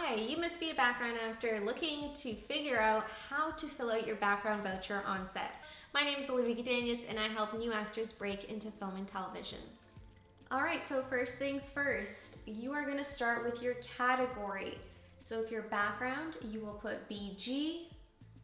Hi, you must be a background actor looking to figure out how to fill out your background voucher on set. My name is Olivia Gudaniec and I help new actors break into film and television. Alright, so first things first, you are going to start with your category. So if your background, you will put BG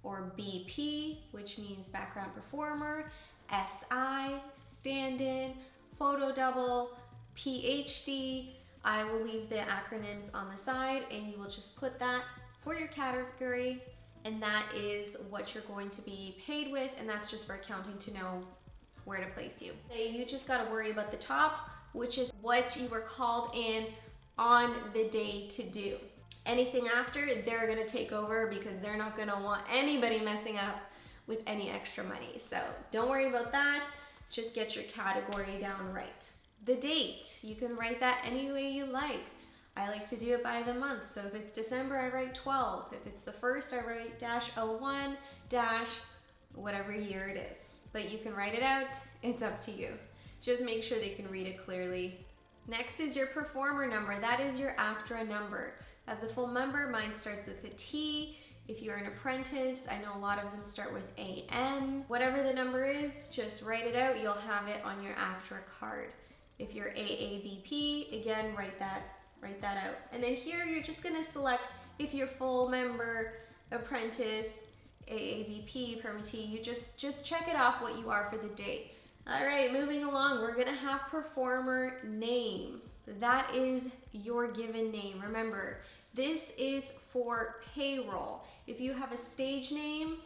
or BP, which means background performer, SI, stand-in, photo double, PhD. I will leave the acronyms on the side and you will just put that for your category, and that is what you're going to be paid with, and that's just for accounting to know where to place you. You just got to worry about the top, which is what you were called in on the day to do. Anything after, they're going to take over because they're not going to want anybody messing up with any extra money. So don't worry about that. Just get your category down right. The date, you can write that any way you like. I like to do it by the month. So if it's December, I write 12. If it's the 1st, I write -01 whatever year it is. But you can write it out, it's up to you. Just make sure they can read it clearly. Next is your performer number. That is your ACTRA number. As a full member, mine starts with a T. If you're an apprentice, I know a lot of them start with AM. Whatever the number is, just write it out. You'll have it on your ACTRA card. If you're AABP, again, write that out. And then here, you're just gonna select if you're full member, apprentice, AABP, permittee. You just check it off what you are for the day. All right, moving along, we're gonna have performer name. That is your given name. Remember, this is for payroll. If you have a stage name,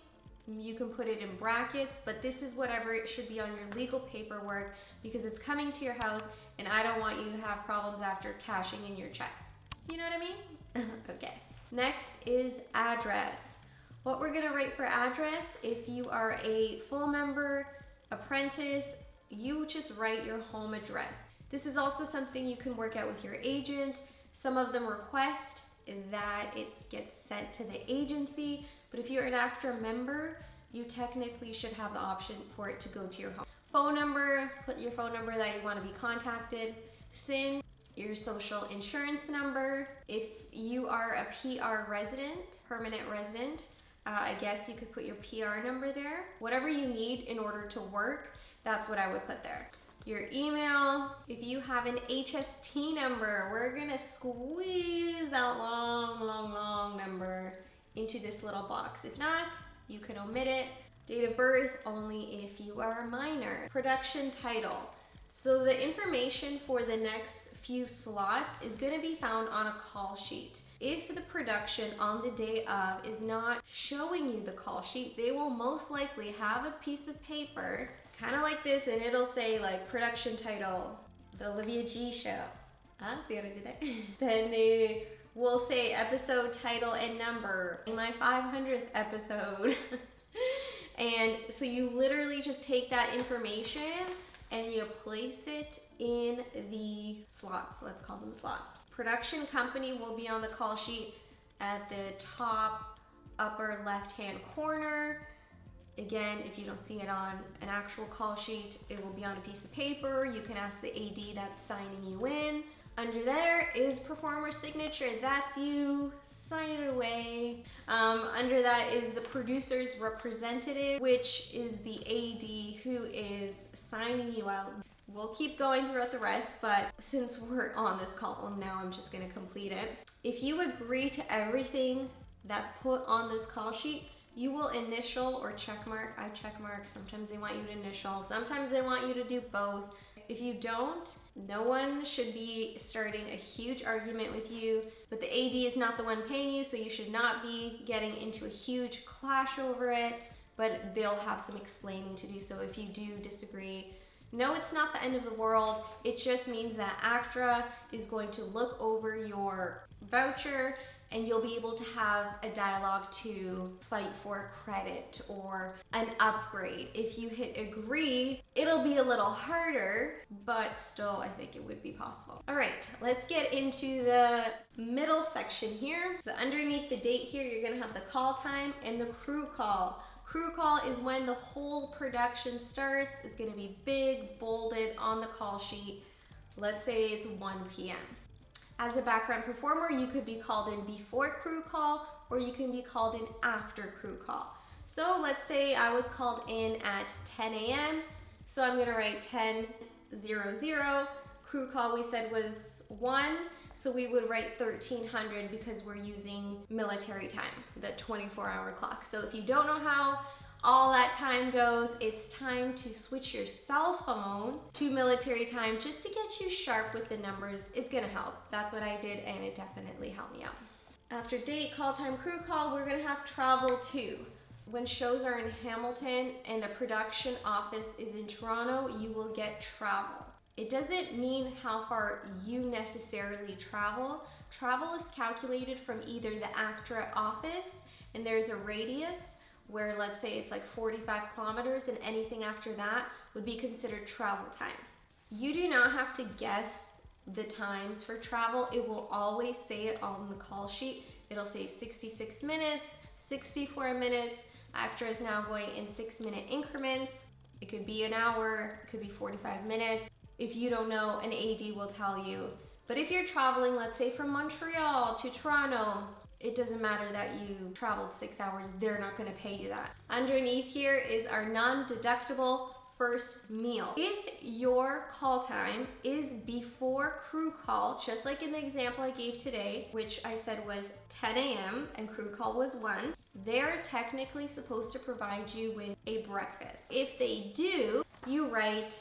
you can put it in brackets, but this is whatever it should be on your legal paperwork because it's coming to your house and I don't want you to have problems after cashing in your check. You know what I mean? Okay. Next is address. What we're gonna write for address, if you are a full member, apprentice, you just write your home address. This is also something you can work out with your agent. Some of them request that it gets sent to the agency, but if you're an ACTRA member, you technically should have the option for it to go to your home. Phone number, put your phone number that you want to be contacted. SIN, your social insurance number. If you are a PR resident, permanent resident, I guess you could put your PR number there. Whatever you need in order to work, that's what I would put there. Your email. If you have an HST number, we're gonna squeeze that long number into this little box. If not, you can omit it. Date of birth, only if you are a minor. Production title. So the information for the next few slots is gonna be found on a call sheet. If the production on the day of is not showing you the call sheet, they will most likely have a piece of paper kind of like this, and it'll say like production title, the Olivia G show. See what I did there? Then they will say episode title and number, my 500th episode. And so you literally just take that information and you place it in the slots. Let's call them slots. Production company will be on the call sheet at the top upper left-hand corner. Again, if you don't see it on an actual call sheet, it will be on a piece of paper. You can ask the AD that's signing you in. Under there is performer signature. That's you. Sign it away. Under that is the producer's representative, which is the AD who is signing you out. We'll keep going throughout the rest, but since we're on this call now, I'm just gonna complete it. If you agree to everything that's put on this call sheet, you will initial or check mark. I check mark. Sometimes they want you to initial. Sometimes they want you to do both. If you don't, no one should be starting a huge argument with you, but the AD is not the one paying you, so you should not be getting into a huge clash over it, but they'll have some explaining to do. So if you do disagree, no, it's not the end of the world. It just means that ACTRA is going to look over your voucher and you'll be able to have a dialogue to fight for credit or an upgrade. If you hit agree, it'll be a little harder, but still I think it would be possible. All right, let's get into the middle section here. So underneath the date here, you're gonna have the call time and the crew call. Crew call is when the whole production starts. It's gonna be big, bolded on the call sheet. Let's say it's 1 p.m. As a background performer, you could be called in before crew call, or you can be called in after crew call. So let's say I was called in at 10 a.m. So I'm gonna write 10:00. Crew call we said was 1. So we would write 1300 because we're using military time, the 24-hour clock. So if you don't know how all that time goes, it's time to switch your cell phone to military time just to get you sharp with the numbers. It's gonna help. That's what I did, and it definitely helped me out. After date, call time, crew call, we're gonna have travel too. When shows are in Hamilton and the production office is in Toronto, you will get travel. It doesn't mean how far you necessarily travel. Travel is calculated from either the Actra office, and there's a radius where, let's say it's like 45 kilometers, and anything after that would be considered travel time. You do not have to guess the times for travel. It will always say it on the call sheet. It'll say 66 minutes, 64 minutes. Actra is now going in 6-minute increments. It could be an hour, it could be 45 minutes. If you don't know, an AD will tell you. But if you're traveling, let's say from Montreal to Toronto, it doesn't matter that you traveled 6 hours, they're not gonna pay you that. Underneath here is our non-deductible first meal. If your call time is before crew call, just like in the example I gave today, which I said was 10 a.m. and crew call was 1, they're technically supposed to provide you with a breakfast. If they do, you write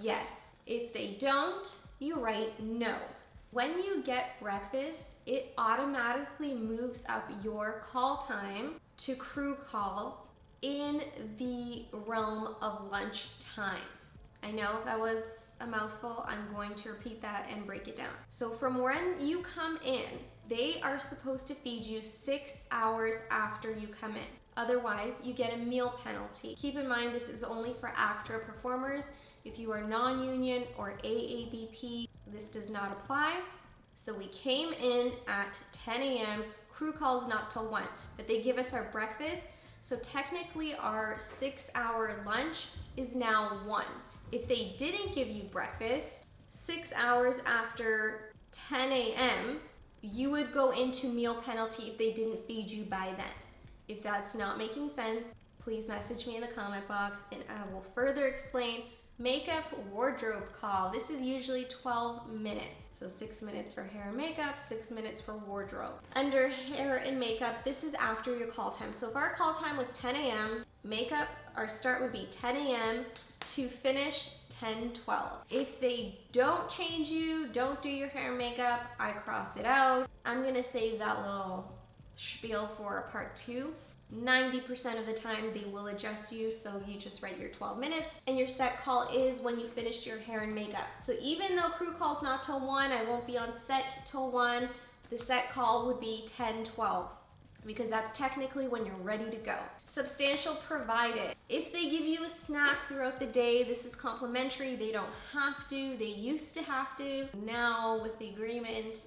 yes. If they don't, you write no. When you get breakfast, it automatically moves up your call time to crew call in the realm of lunch time. I know that was a mouthful. I'm going to repeat that and break it down. So from when you come in, they are supposed to feed you 6 hours after you come in. Otherwise, you get a meal penalty. Keep in mind, this is only for Actra performers. If you are non-union or AABP, this does not apply. So we came in at 10 a.m., crew calls not till 1, but they give us our breakfast. So technically our 6-hour lunch is now 1. If they didn't give you breakfast, 6 hours after 10 a.m., you would go into meal penalty if they didn't feed you by then. If that's not making sense, please message me in the comment box and I will further explain. Makeup wardrobe call. This is usually 12 minutes. So 6 minutes for hair and makeup, 6 minutes for wardrobe. Under hair and makeup, this is after your call time. So if our call time was 10 a.m., makeup, our start would be 10 a.m. to finish 10:12. If they don't change you, don't do your hair and makeup, I cross it out. I'm gonna save that little spiel for part 2. 90% of the time they will adjust you, so you just write your 12 minutes, and your set call is when you finished your hair and makeup. So even though crew call's not till 1, I won't be on set till 1, the set call would be 10:12 because that's technically when you're ready to go. Substantial provided. If they give you a snack throughout the day, this is complimentary. They don't have to. They used to have to. Now with the agreement,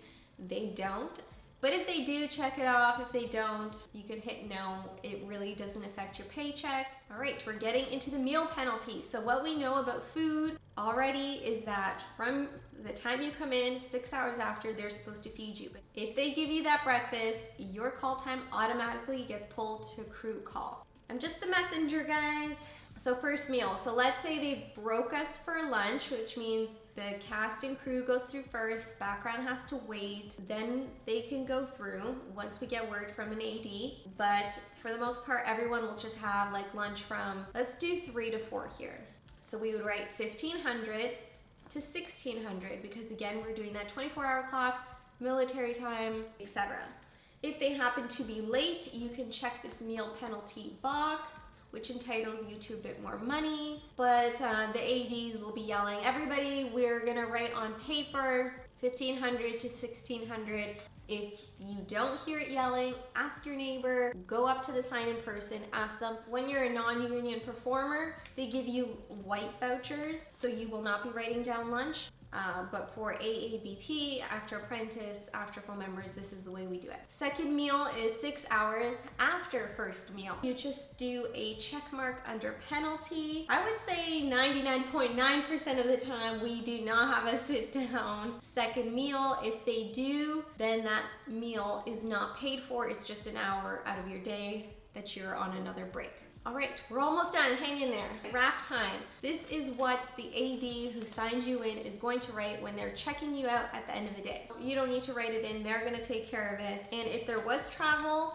they don't. But if they do, check it off. If they don't, you could hit no. It really doesn't affect your paycheck. All right, we're getting into the meal penalty. So what we know about food already is that from the time you come in, 6 hours after, they're supposed to feed you. But if they give you that breakfast, your call time automatically gets pulled to crew call. I'm just the messenger, guys. So first meal. So let's say they broke us for lunch, which means the cast and crew goes through first, background has to wait, then they can go through once we get word from an AD. But for the most part, everyone will just have like lunch from, let's do 3 to 4 here. So we would write 1500 to 1600 because again, we're doing that 24-hour clock, military time, etc. If they happen to be late, you can check this meal penalty box, which entitles you to a bit more money, but the ADs will be yelling, everybody, we're gonna write on paper 1500 to 1600. If you don't hear it yelling, ask your neighbor, go up to the sign in person, ask them. When you're a non-union performer, they give you white vouchers, so you will not be writing down lunch. But for AABP, Actor Apprentice, Actor Full members, this is the way we do it. Second meal is 6 hours after first meal. You just do a check mark under penalty. I would say 99.9% of the time we do not have a sit down second meal. If they do, then that meal is not paid for. It's just an hour out of your day that you're on another break. All right, we're almost done, hang in there. Wrap time. This is what the AD who signs you in is going to write when they're checking you out at the end of the day. You don't need to write it in, they're gonna take care of it. And if there was travel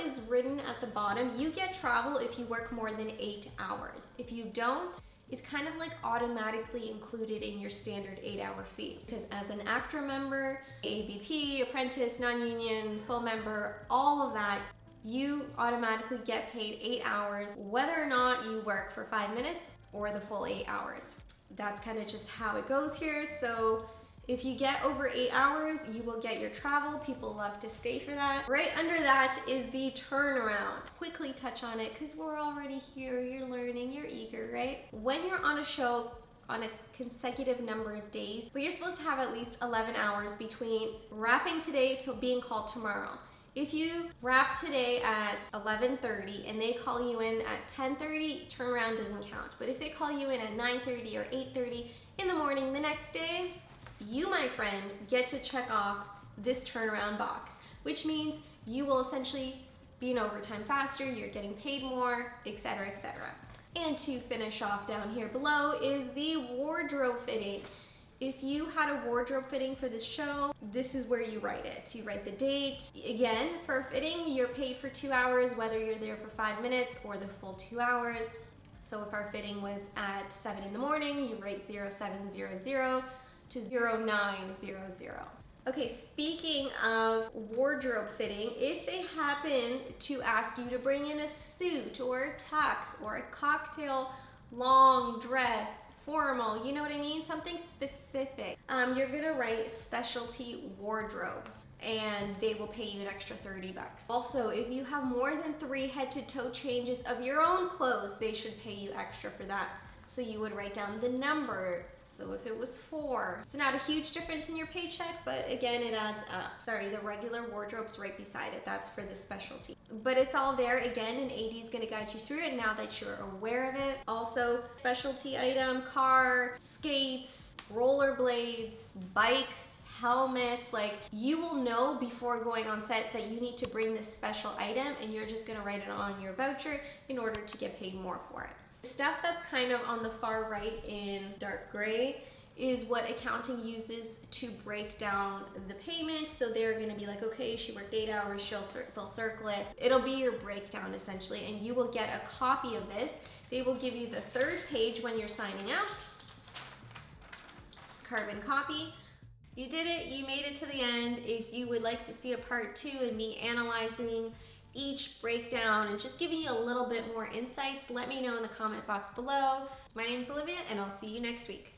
is written at the bottom. You get travel if you work more than 8 hours. If you don't, it's kind of like automatically included in your standard 8-hour fee. Because as an ACTRA member, ABP, apprentice, non-union, full member, all of that, you automatically get paid 8 hours, whether or not you work for 5 minutes or the full 8 hours. That's kind of just how it goes here. So if you get over 8 hours, you will get your travel. People love to stay for that. Right under that is the turnaround. Quickly touch on it because we're already here, you're learning, you're eager, right? When you're on a show on a consecutive number of days, but you're supposed to have at least 11 hours between wrapping today till being called tomorrow. If you wrap today at 11:30 and they call you in at 10:30, turnaround doesn't count. But if they call you in at 9:30 or 8:30 in the morning the next day, you, my friend, get to check off this turnaround box, which means you will essentially be in overtime faster, you're getting paid more, etc., etc. And to finish off down here below is the wardrobe fitting. If you had a wardrobe fitting for this show, this is where you write it. You write the date. Again, for a fitting, you're paid for 2 hours, whether you're there for 5 minutes or the full 2 hours. So if our fitting was at 7 in the morning, you write 0700 to 0900. Okay, speaking of wardrobe fitting, if they happen to ask you to bring in a suit or a tux or a cocktail long dress, formal, you know what I mean? Something specific. You're gonna write specialty wardrobe and they will pay you an extra 30 bucks. Also, if you have more than 3 head to toe changes of your own clothes, they should pay you extra for that. So you would write down the number. So if it was 4, it's not a huge difference in your paycheck, but again, it adds up. Sorry, the regular wardrobe's right beside it. That's for the specialty. But it's all there. Again, an AD is gonna guide you through it now that you're aware of it. Also, specialty item, car, skates, rollerblades, bikes, helmets, like you will know before going on set that you need to bring this special item and you're just gonna write it on your voucher in order to get paid more for it. Stuff that's kind of on the far right in dark gray is what accounting uses to break down the payment. So they're gonna be like, okay, she worked 8 hours, they'll circle it. It'll be your breakdown essentially, and you will get a copy of this. They will give you the 3rd page when you're signing out. It's carbon copy. You did it, you made it to the end. If you would like to see a part 2 and me analyzing each breakdown and just giving you a little bit more insights, let me know in the comment box below. My name is Olivia and I'll see you next week.